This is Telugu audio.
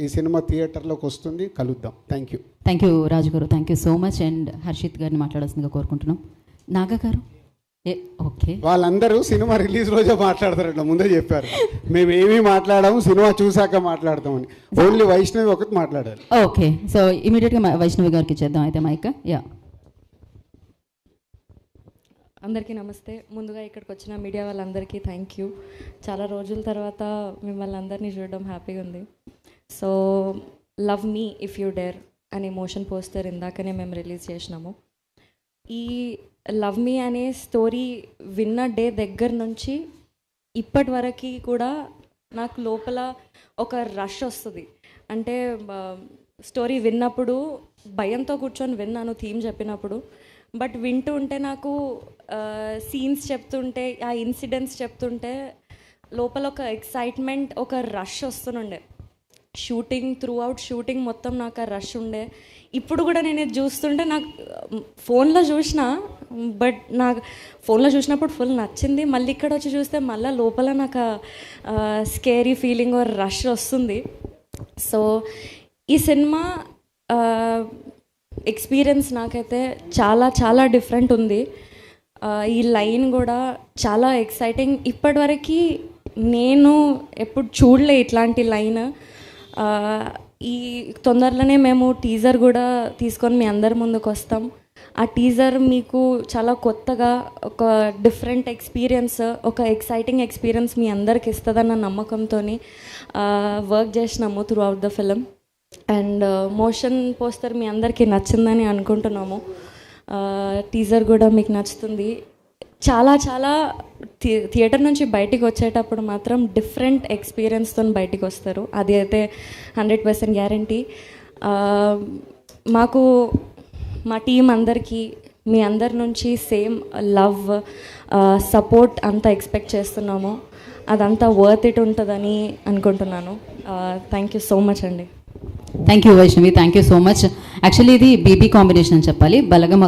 ఈ సినిమా థియేటర్లోకి వస్తుంది, కలుద్దాం. థ్యాంక్ యూ రాజు గారు, thank you so much. And Harshit గారిని మాట్లాడాల్సిందిగా కోరుకుంటున్నాం. నాగా గారు ఓకే, వాళ్ళందరూ సినిమా రిలీజ్ రోజే మాట్లాడతారంట, ముందే చెప్పారు. మేము ఏమీ మాట్లాడాము, సినిమా చూసాక మాట్లాడతామని. ఓన్లీ వైష్ణవి ఒకటి మాట్లాడారు. ఓకే, సో ఇమీడియట్గా వైష్ణవి గారికి ఇచ్చేద్దాం అయితే మైక్. యా, అందరికీ నమస్తే. ముందుగా ఇక్కడికి వచ్చిన మీడియా వాళ్ళందరికీ థ్యాంక్ యూ. చాలా రోజుల తర్వాత మిమ్మల్ని అందరినీ చూడడం హ్యాపీగా ఉంది. So love me if you dare అనే మోషన్ పోస్టర్ ఇందాకనే మేము రిలీజ్ చేసినాము. ఈ లవ్ మీ అనే స్టోరీ విన్న డే దగ్గర నుంచి ఇప్పటి వరకు కూడా నాకు లోపల ఒక రష్ వస్తుంది. అంటే స్టోరీ విన్నప్పుడు భయంతో కూర్చొని విన్నాను థీమ్ చెప్పినప్పుడు, బట్ వింటూ ఉంటే నాకు సీన్స్ చెప్తుంటే, ఆ ఇన్సిడెంట్స్ చెప్తుంటే లోపల ఒక ఎక్సైట్మెంట్, ఒక రష్ వస్తుండే. షూటింగ్ త్రూ అవుట్ షూటింగ్ మొత్తం నాకు ఆ రష్ ఉండే. ఇప్పుడు కూడా నేను ఇది చూస్తుంటే నాకు ఫోన్లో చూసిన, బట్ నాకు ఫోన్లో చూసినప్పుడు ఫుల్ నచ్చింది. మళ్ళీ ఇక్కడ వచ్చి చూస్తే మళ్ళీ లోపల నాకు స్కేరీ ఫీలింగ్ ఆర్ రష్ వస్తుంది. సో ఈ సినిమా ఎక్స్పీరియన్స్ నాకైతే చాలా చాలా డిఫరెంట్ ఉంది. ఈ లైన్ కూడా చాలా ఎక్సైటింగ్. ఇప్పటివరకు నేను ఎప్పుడు చూడలే ఇట్లాంటి లైన్. ఈ తొందరలోనే మేము టీజర్ కూడా తీసుకొని మీ అందరి ముందుకు వస్తాం. ఆ టీజర్ మీకు చాలా కొత్తగా ఒక డిఫరెంట్ ఎక్స్పీరియన్స్, ఒక ఎక్సైటింగ్ ఎక్స్పీరియన్స్ మీ అందరికి ఇస్తుందన్న నమ్మకంతో వర్క్ చేసినాము throughout the film. And motion poster మీ అందరికీ నచ్చిందని అనుకుంటున్నాము. టీజర్ కూడా మీకు నచ్చుతుంది. చాలా చాలా థియేటర్ నుంచి బయటికి వచ్చేటప్పుడు మాత్రం డిఫరెంట్ ఎక్స్పీరియన్స్తో బయటికి వస్తారు, అది అయితే 100% గ్యారంటీ. మాకు మా టీం అందరికీ మీ అందరి నుంచి సేమ్ లవ్, సపోర్ట్ అంతా ఎక్స్పెక్ట్ చేస్తున్నాము. అదంతా వర్త్ ఇట్ ఉంటుందని అనుకుంటున్నాను. థ్యాంక్ యూ సో మచ్ అండి. Thank you Vaishnavi, thank you so much. Actually ఇది బీబీ కాంబినేషన్ అని చెప్పాలి. బలగం